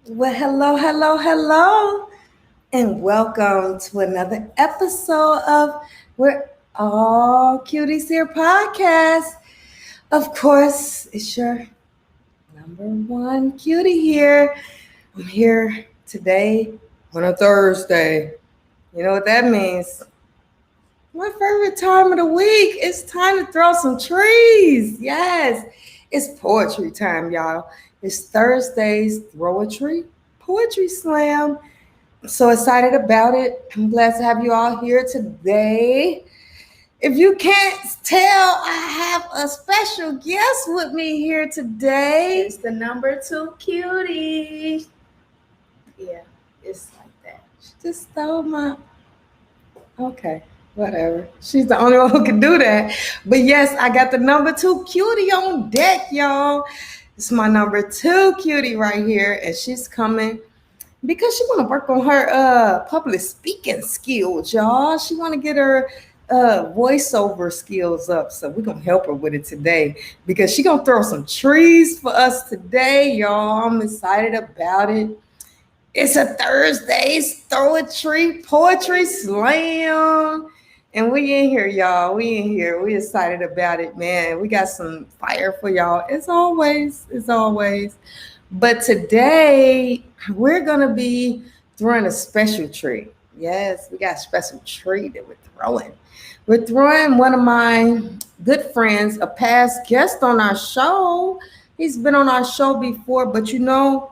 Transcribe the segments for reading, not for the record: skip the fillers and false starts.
Well, hello, and welcome to another episode of We're All Cuties Here podcast. Of course, it's your number one cutie here. I'm here today on a Thursday. You know what that means? My favorite time of the week. It's time to throw some trees. Yes, it's poetry time, y'all. It's Thursday's Throw a Tree Poetry Slam. So excited about it. I'm glad to have you all here today. If you can't tell, I have a special guest with me here today. It's the number two cutie. Yeah, it's like that. She just stole my. Okay, whatever. She's the only one who can do that. But yes, I got the number two cutie on deck, y'all. It's my number two cutie right here, and she's coming because she want to work on her public speaking skills, y'all. She want to get her voiceover skills up, so we're gonna help her with it today because she gonna throw some trees for us today, y'all. I'm excited about it. It's a Thursday's Throw a Tree Poetry Slam. And we in here, y'all. We in here. We excited about it, man. We got some fire for y'all. As always, as always. But today we're gonna be throwing a special tree. Yes, we got a special tree that we're throwing. We're throwing one of my good friends, a past guest on our show. He's been on our show before, but I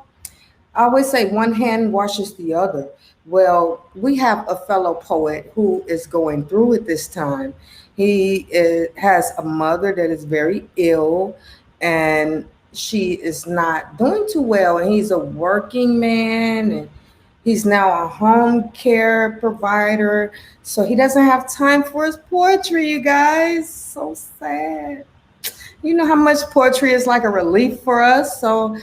always say one hand washes the other. Well, we have a fellow poet who is going through it this time. Has a mother that is very ill, and she is not doing too well. And he's a working man, and he's now a home care provider. So he doesn't have time for his poetry, you guys. So sad. You know how much poetry is like a relief for us. So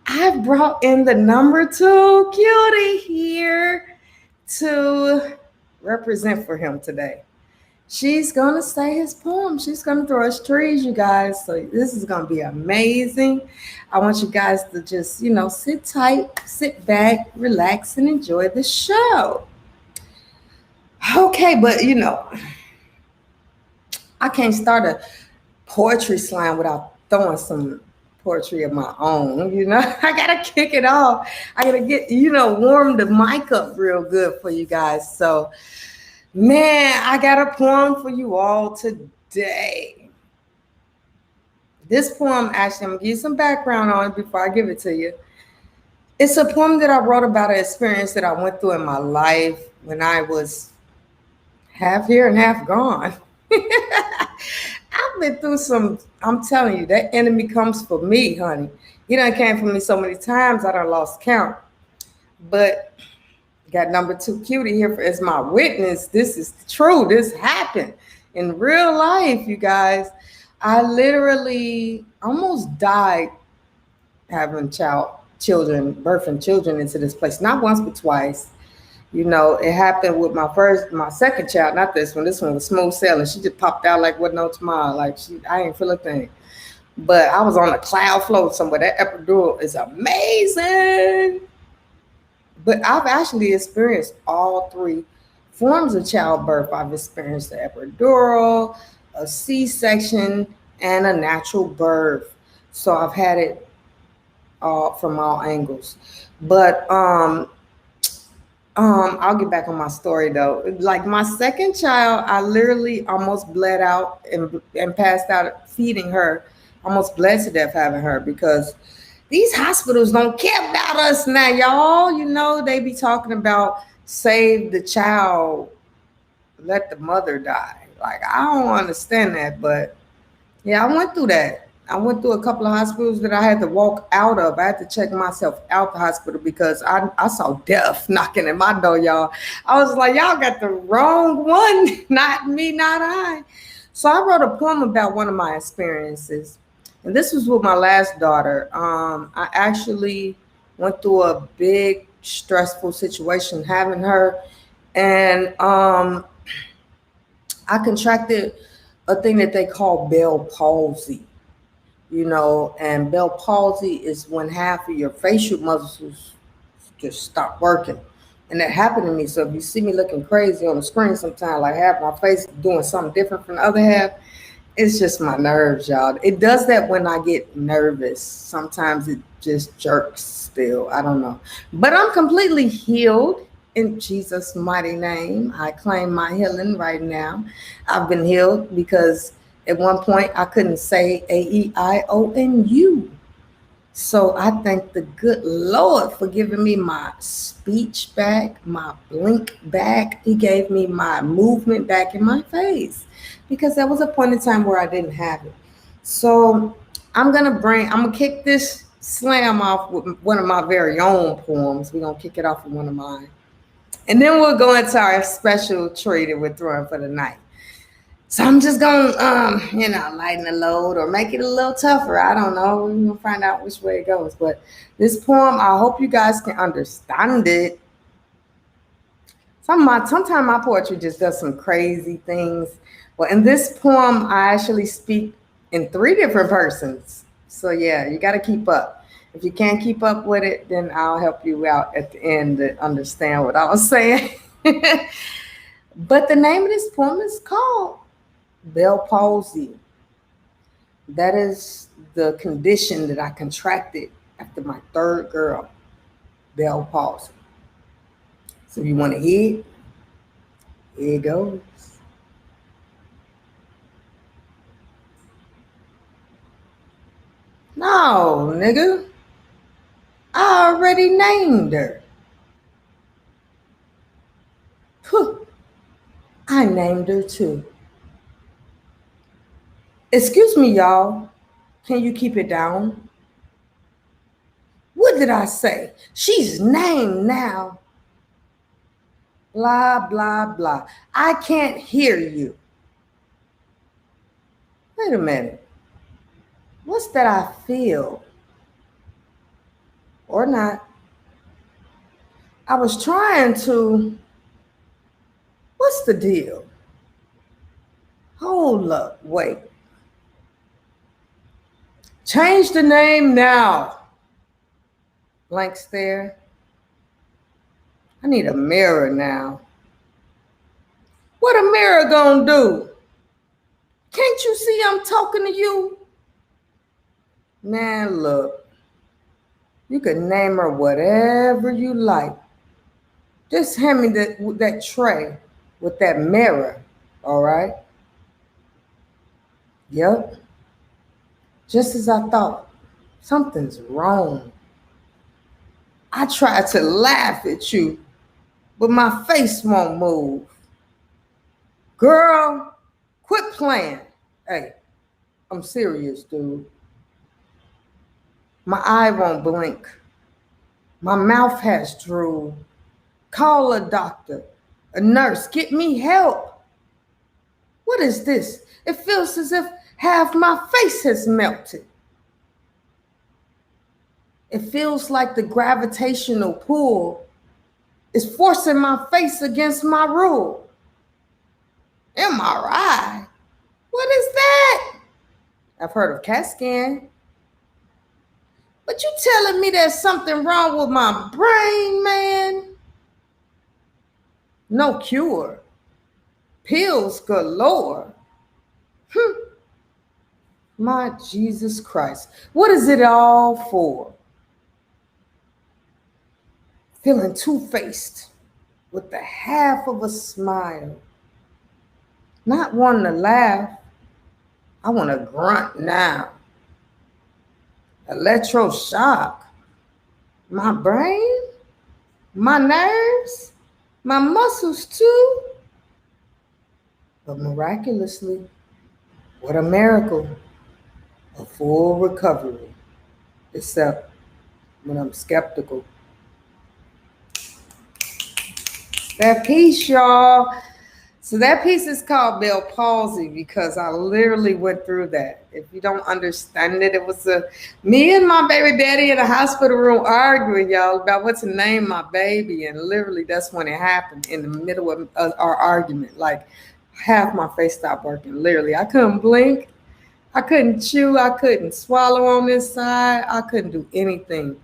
I brought in the number two cutie here to represent for him today. She's going to say his poem. She's going to throw us trees, you guys. So this is going to be amazing. I want you guys to just, sit tight, sit back, relax, and enjoy the show. Okay, but I can't start a poetry slam without throwing some poetry of my own. I gotta kick it off. I gotta get warm the mic up real good for you guys. So man, I got a poem for you all today. This poem, actually, I'm gonna give you some background on it before I give it to you. It's a poem that I wrote about an experience that I went through in my life when I was half here and half gone. I've been through I'm telling you, that enemy comes for me, honey. He done came for me so many times, I done lost count. But got number two cutie here as my witness. This is true. This happened in real life, you guys. I literally almost died having birthing children into this place. Not once, but twice. It happened with my second child, not this one. This one was smooth sailing. She just popped out like what no tomorrow. I ain't feel a thing. But I was on a cloud float somewhere. That epidural is amazing. But I've actually experienced all three forms of childbirth. I've experienced the epidural, a C-section, and a natural birth. So I've had it all from all angles. But I'll get back on my story though. Like my second child, I literally almost bled out and passed out feeding her. Almost bled to death having her because these hospitals don't care about us now, y'all. They be talking about save the child, let the mother die. Like I don't understand that, but yeah, I went through that. I went through a couple of hospitals that I had to walk out of. I had to check myself out the hospital because I saw death knocking at my door, y'all. I was like, y'all got the wrong one. Not me, not I. So I wrote a poem about one of my experiences. And this was with my last daughter. I actually went through a big stressful situation having her. And I contracted a thing that they call Bell palsy. And Bell palsy is when half of your facial muscles just stopped working. And that happened to me. So if you see me looking crazy on the screen sometimes, like half my face doing something different from the other half, it's just my nerves, y'all. It does that when I get nervous. Sometimes it just jerks still. I don't know. But I'm completely healed in Jesus' mighty name. I claim my healing right now. I've been healed because at one point I couldn't say A-E-I-O-N-U. So I thank the good Lord for giving me my speech back, my blink back. He gave me my movement back in my face because there was a point in time where I didn't have it. So I'm gonna kick this slam off with one of my very own poems. We're gonna kick it off with one of mine. And then we'll go into our special treat that we're throwing for the night. So I'm just gonna, lighten the load or make it a little tougher. I don't know. We're gonna find out which way it goes. But this poem, I hope you guys can understand it. Sometimes my poetry just does some crazy things. Well, in this poem, I actually speak in 3 different persons. So yeah, you got to keep up. If you can't keep up with it, then I'll help you out at the end to understand what I was saying. But the name of this poem is called Bell palsy. That is the condition that I contracted after my 3rd girl, Bell palsy. So you want to hear it? Here it goes. No, nigga. I already named her. Phew. I named her too. Excuse me, y'all. Can you keep it down? What did I say? She's named now. Blah, blah, blah. I can't hear you. Wait a minute. What's that I feel? Or not? I was trying to. What's the deal? Hold up, wait. Change the name now. Blank stare. I need a mirror now. What a mirror gonna do? Can't you see I'm talking to you? Man, look. You can name her whatever you like. Just hand me that tray with that mirror, all right? Yep. Just as I thought. Something's wrong. I tried to laugh at you, but my face won't move. Girl, quit playing. Hey, I'm serious, dude. My eye won't blink. My mouth has drool. Call a doctor, a nurse, get me help. What is this? It feels as if half my face has melted. It feels like the gravitational pull is forcing my face against my rule. MRI? What is that? I've heard of CAT scan. But you telling me there's something wrong with my brain, man? No cure. Pills galore. My Jesus Christ. What is it all for? Feeling two-faced with the half of a smile. Not wanting to laugh. I want to grunt now. Electroshock. My brain? My nerves? My muscles too? But miraculously, what a miracle. A full recovery. Except when I'm skeptical. That piece, y'all. So that piece is called Bell palsy because I literally went through that. If you don't understand it, it was me and my baby daddy in a hospital room arguing, y'all, about what to name my baby. And literally that's when it happened, in the middle of our argument. Like half my face stopped working. Literally, I couldn't blink. I couldn't chew. I couldn't swallow on this side. I couldn't do anything.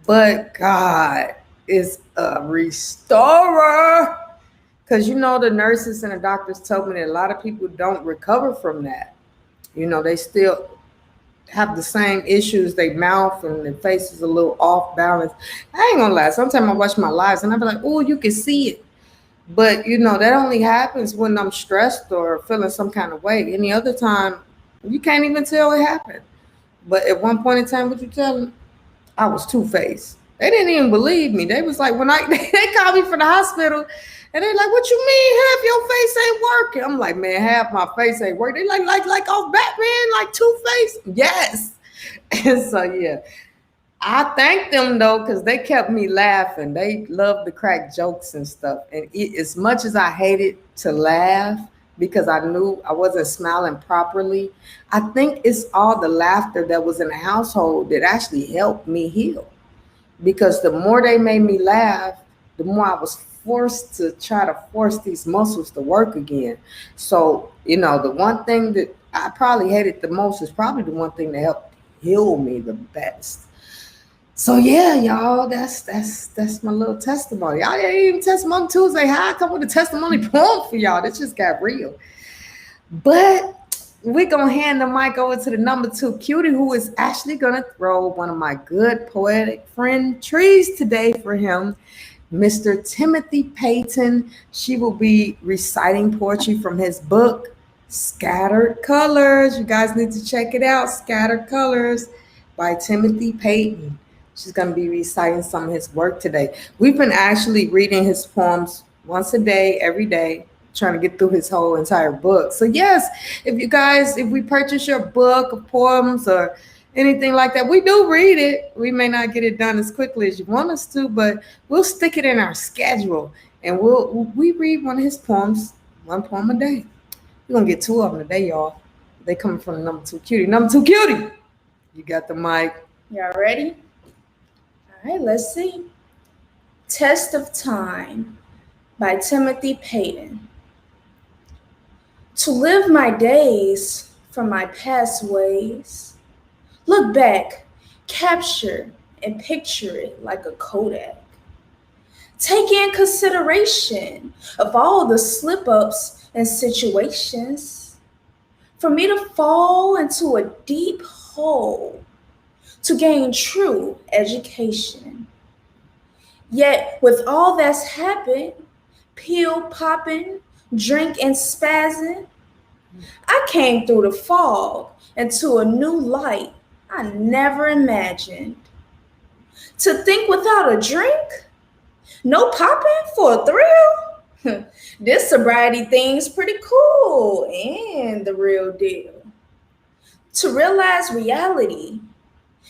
But God is a restorer. Because the nurses and the doctors told me that a lot of people don't recover from that. They still have the same issues. Their mouth and their face is a little off balance. I ain't gonna lie. Sometimes I watch my lives and I be like, oh, you can see it. But that only happens when I'm stressed or feeling some kind of way. Any other time, you can't even tell it happened. But at one point in time, what you tell them? I was two-faced. They didn't even believe me. They was like, when they called me from the hospital, and they're like, "What you mean half your face ain't working?" I'm like, "Man, half my face ain't working." They like off Batman, like Two-Face. Yes. And so yeah, I thank them though, because they kept me laughing. They loved to crack jokes and stuff. And as much as I hated to laugh because I knew I wasn't smiling properly, I think it's all the laughter that was in the household that actually helped me heal. Because the more they made me laugh, the more I was forced to try to force these muscles to work again. So, the one thing that I probably hated the most is probably the one thing that helped heal me the best. So yeah, y'all, that's my little testimony. Y'all ain't even testimony Tuesday. How I come with a testimony poem for y'all? That just got real. But we're gonna hand the mic over to the number 2 cutie, who is actually gonna throw one of my good poetic friend trees today for him, Mr. Timothy Payton. She will be reciting poetry from his book, Scattered Colors. You guys need to check it out, Scattered Colors by Timothy Payton. She's going to be reciting some of his work today. We've been actually reading his poems once a day, every day, trying to get through his whole entire book. So yes, if we purchase your book of poems or anything like that, we do read it. We may not get it done as quickly as you want us to, but we'll stick it in our schedule and we read one of his poems, one poem a day. We're going to get 2 of them today, y'all. They coming from the number 2 cutie. Number 2 cutie, you got the mic. Y'all ready? All right, let's see. Test of Time by Timothy Payton. To live my days from my past ways, look back, capture and picture it like a Kodak. Take in consideration of all the slip-ups and situations. For me to fall into a deep hole to gain true education. Yet with all that's happened, pill popping, drink and spazzing, I came through the fog into a new light I never imagined. To think without a drink, no popping for a thrill? This sobriety thing's pretty cool and the real deal. To realize reality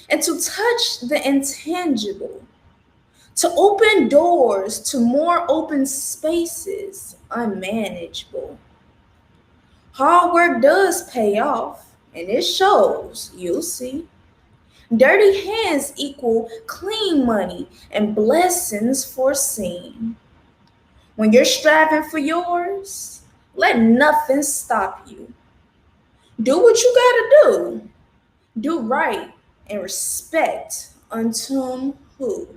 and to touch the intangible, to open doors to more open spaces unmanageable. Hard work does pay off, and it shows, you'll see. Dirty hands equal clean money and blessings foreseen. When you're striving for yours, let nothing stop you. Do what you gotta do. Do right and respect unto who.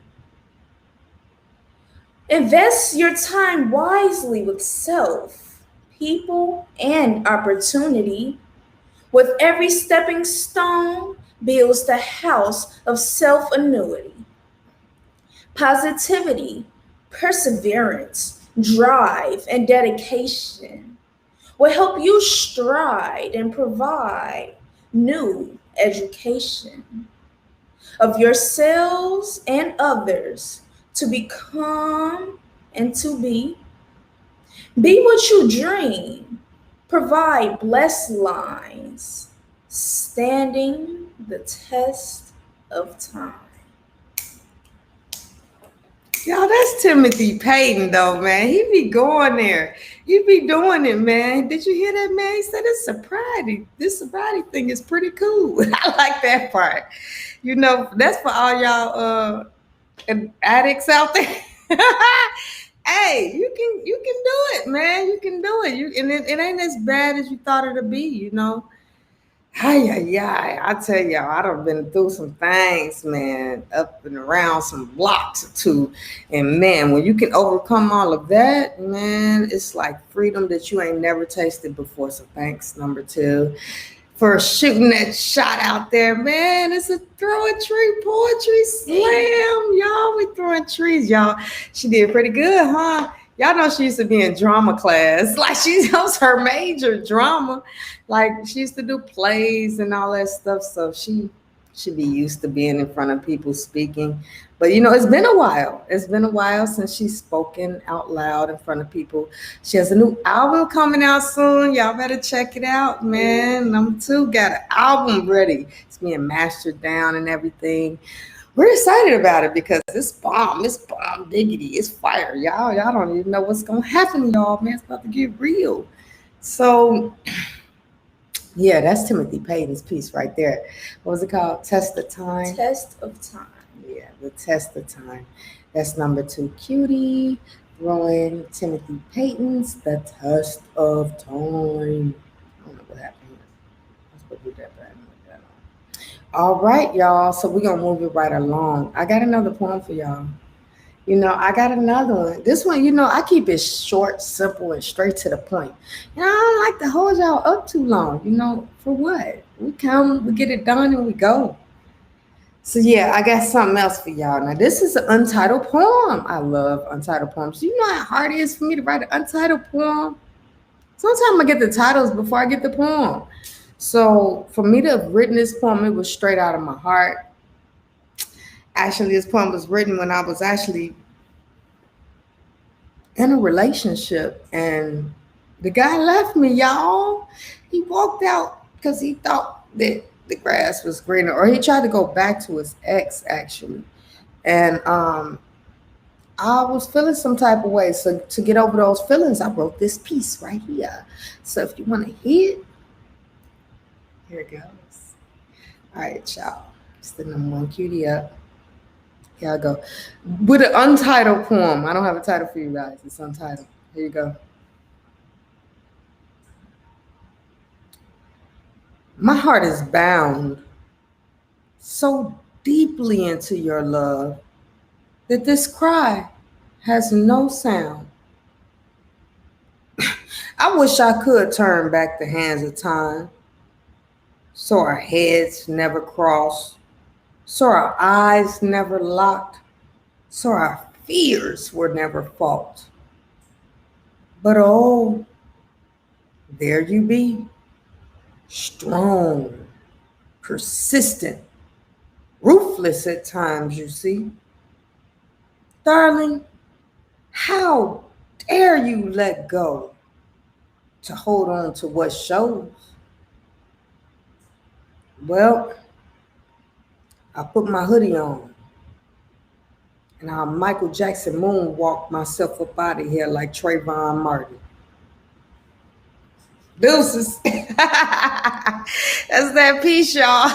Invest your time wisely with self, people, and opportunity. With every stepping stone builds the house of self-annuity. Positivity, perseverance, drive, and dedication will help you stride and provide new education of yourselves and others to become and to be. Be what you dream. Provide blessed lines, standing the test of time. Y'all, that's Timothy Payton, though, man. He be going there. You be doing it, man. Did you hear that, man? He said it's sobriety. This sobriety thing is pretty cool. I like that part. That's for all y'all addicts out there. Hey, you can do it, man. You can do it. It ain't as bad as you thought it'd be, Hi, I tell y'all, I done been through some things, man, up and around some blocks or two. And man, when you can overcome all of that, man, it's like freedom that you ain't never tasted before. So thanks, number two, for shooting that shot out there, man. It's a throw a tree poetry slam, y'all. We throwing trees, y'all. She did pretty good, huh? Y'all know she used to be in drama class. Like that was her major, drama. Like she used to do plays and all that stuff. So she should be used to being in front of people speaking. But it's been a while. It's been a while since she's spoken out loud in front of people. She has a new album coming out soon. Y'all better check it out, man. Number two got an album ready. It's being mastered down and everything. We're excited about it because it's bomb. It's bomb diggity. It's fire. Y'all don't even know what's gonna happen, y'all. Man, it's about to get real. So yeah, that's Timothy Payton's piece right there. What was it called? Test of Time. Test of Time. Yeah, the Test of Time. That's number two. Kutie throwing Timothy Payton's The Test of Time. I don't know what happened here. I was supposed to do that, but I didn't look that on. All right, y'all. So we're gonna move it right along. I got another poem for y'all. I got another one. This one, I keep it short, simple, and straight to the point. I don't like to hold y'all up too long. For what? We come, we get it done, and we go. So yeah, I got something else for y'all. Now this is an untitled poem. I love untitled poems. You know how hard it is for me to write an untitled poem? Sometimes I get the titles before I get the poem. So for me to have written this poem, it was straight out of my heart. Actually, this poem was written when I was actually in a relationship, and the guy left me, y'all. He walked out because he thought that the grass was greener, or he tried to go back to his ex, actually. And I was feeling some type of way. So to get over those feelings, I wrote this piece right here. So if you want to hear it, here it goes. All right, y'all. It's the number one cutie up. Here I go. With an untitled poem. I don't have a title for you guys. It's untitled. Here you go. My heart is bound so deeply into your love that this cry has no sound. I wish I could turn back the hands of time so our heads never crossed, so our eyes never locked, so our fears were never fought. But oh, there you be, strong, persistent, ruthless at times, you see. Darling, how dare you let go to hold on to what shows? Well, I put my hoodie on and I Michael Jackson moonwalked myself up out of here like Trayvon Martin. Deuces. That's that piece, y'all.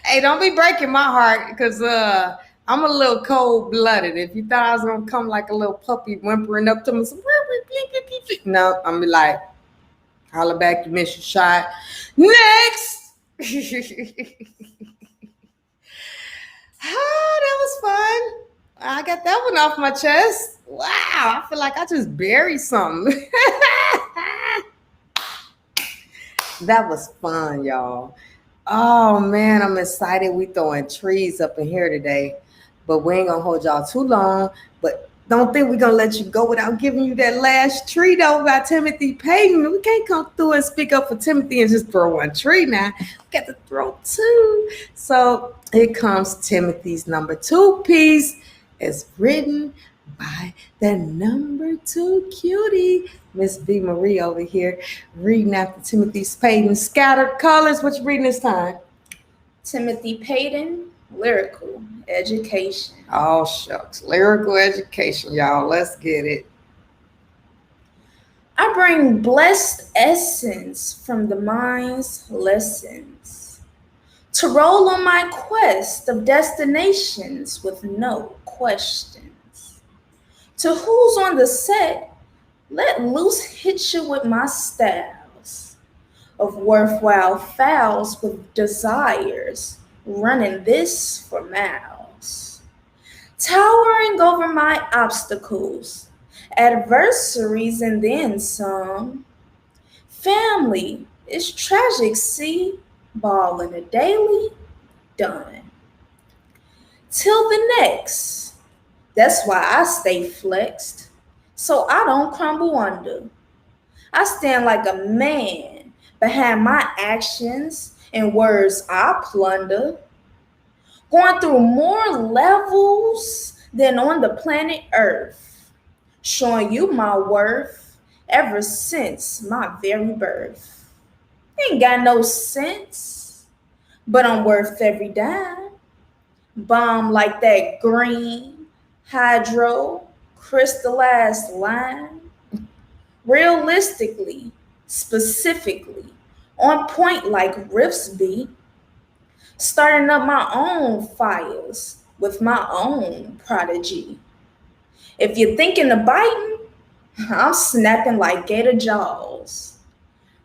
Hey, don't be breaking my heart because I'm a little cold-blooded. If you thought I was going to come like a little puppy whimpering up to me, no, I'm be like, holla back, you missed your shot. Next. Oh, that was fun. I got that one off my chest. Wow, I feel like I just buried something. That was fun, y'all. Oh man, I'm excited. We throwing trees up in here today, but we ain't gonna hold y'all too long. But don't think we're gonna let you go without giving you that last tree though by Timothy Payton. We can't come through and speak up for Timothy and just throw one tree now. We got to throw two. So here comes Timothy's number two piece. It's written by the number two cutie, Miss V. Marie over here, reading after Timothy Payton. Scattered Colors. What you reading this time? Timothy Payton, Lyrical Education. Oh, shucks. Lyrical education, y'all. Let's get it. I bring blessed essence from the mind's lessons to roll on my quest of destinations with no questions. To who's on the set, let loose hit you with my styles. of worthwhile fouls with desires, running this for miles. Towering over my obstacles, adversaries, and then some. Family is tragic, see, balling a daily, done. Till the next. That's why I stay flexed, so I don't crumble under. I stand like a man behind my actions and words I plunder, going through more levels than on the planet Earth, showing you my worth ever since my very birth. Ain't got no sense, but I'm worth every dime. Bomb like that green, hydro, crystallized lime. Realistically, specifically, on point like riffs be, starting up my own fires with my own prodigy. If you're thinking of biting, I'm snapping like gator jaws.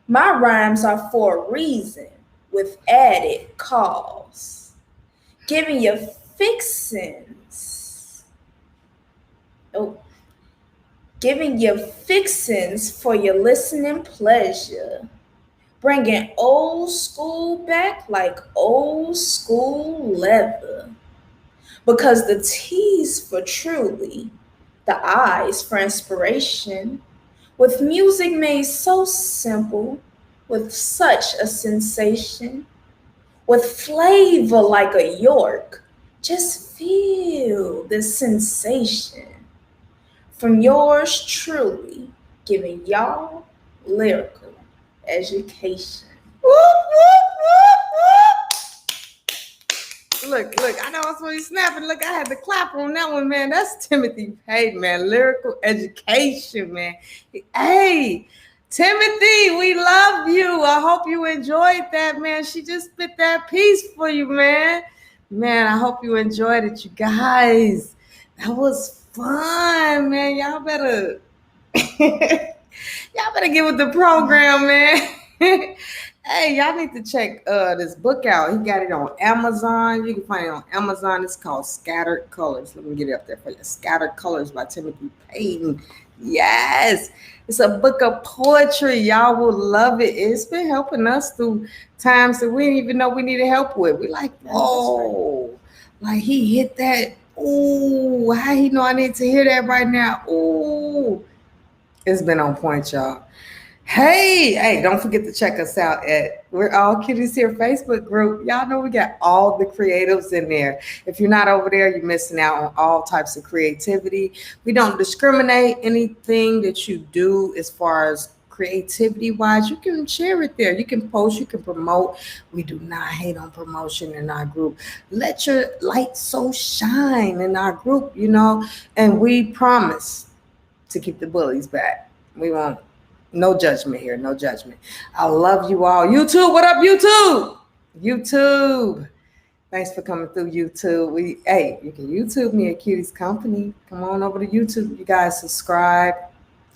My rhymes are for a reason with added cause, giving you fixins. Oh, giving you fixins for your listening pleasure. Bringing old school back like old school leather. Because the T's for truly, the I's for inspiration, with music made so simple, with such a sensation, with flavor like a York. Just feel the sensation. From yours truly, giving y'all lyrical education. Whoop, whoop, whoop, whoop. Look, I know I saw you snapping. Look, I had to clap on that one, man. That's Timothy Payne, man. Lyrical education, man. Hey, Timothy, we love you. I hope you enjoyed that, man. She just spit that piece for you, man. Man, I hope you enjoyed it, you guys. That was fun, man. Y'all better y'all better get with the program, man. Hey, y'all need to check this book out. He got it on Amazon. You can find it on Amazon. It's called Scattered Colors. Let me get it up there for you. Scattered Colors by Timothy Payne. Yes. It's a book of poetry. Y'all will love it. It's been helping us through times that we didn't even know we needed help with. We like, oh, like he hit that. Oh, how he know I need to hear that right now? Oh, it's been on point, y'all. Hey, don't forget to check us out at We're All Kutiez Here Facebook group. Y'all know we got all the creatives in there. If you're not over there, you're missing out on all types of creativity. We don't discriminate anything that you do as far as creativity wise. You can share it there. You can post, you can promote. We do not hate on promotion in our group. Let your light so shine in our group, and we promise to keep the bullies back. We won't. No judgment here. No judgment. I love you all. YouTube, what up, YouTube? YouTube. Thanks for coming through, YouTube. You can YouTube me at Kutiez Company. Come on over to YouTube. You guys subscribe,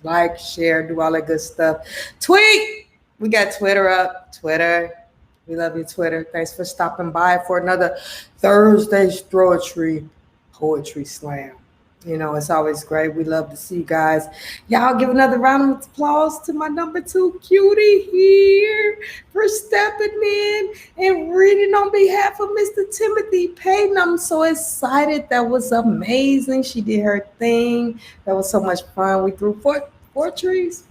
like, share, do all that good stuff. Tweet. We got Twitter up. Twitter. We love you, Twitter. Thanks for stopping by for another Thursday's Poetry Slam. It's always great. We love to see you guys. Y'all give another round of applause to my number 2 Kutie Here for stepping in and reading on behalf of Mr. Timothy Payne. I'm so excited. That was amazing. She did her thing. That was so much fun. We grew four trees.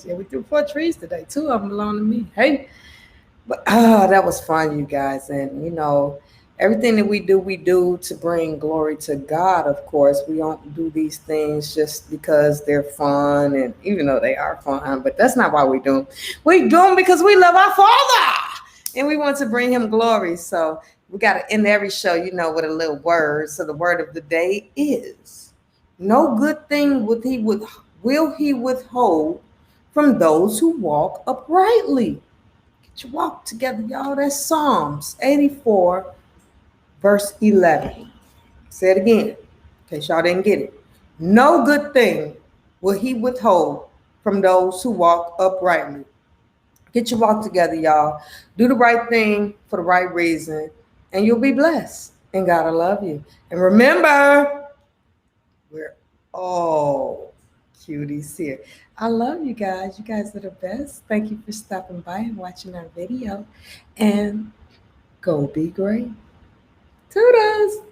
Yeah, we threw 4 trees today. 2 of them belong to me. Hey. But that was fun, you guys. And, everything that we do to bring glory to God, of course. We don't do these things just because they're fun, and even though they are fun, but that's not why we do them. We do them because we love our Father, and we want to bring him glory. So we got to end every show, with a little word. So the word of the day is, no good thing will he withhold from those who walk uprightly. Get your walk together, y'all. That's Psalms 84, verse 11. Say it again, in case y'all didn't get it. No good thing will he withhold from those who walk uprightly. Get your walk together, y'all. Do the right thing for the right reason, and you'll be blessed. And God will love you. And remember, we're all cuties here. I love you guys. You guys are the best. Thank you for stopping by and watching our video. And go be great. Toodles.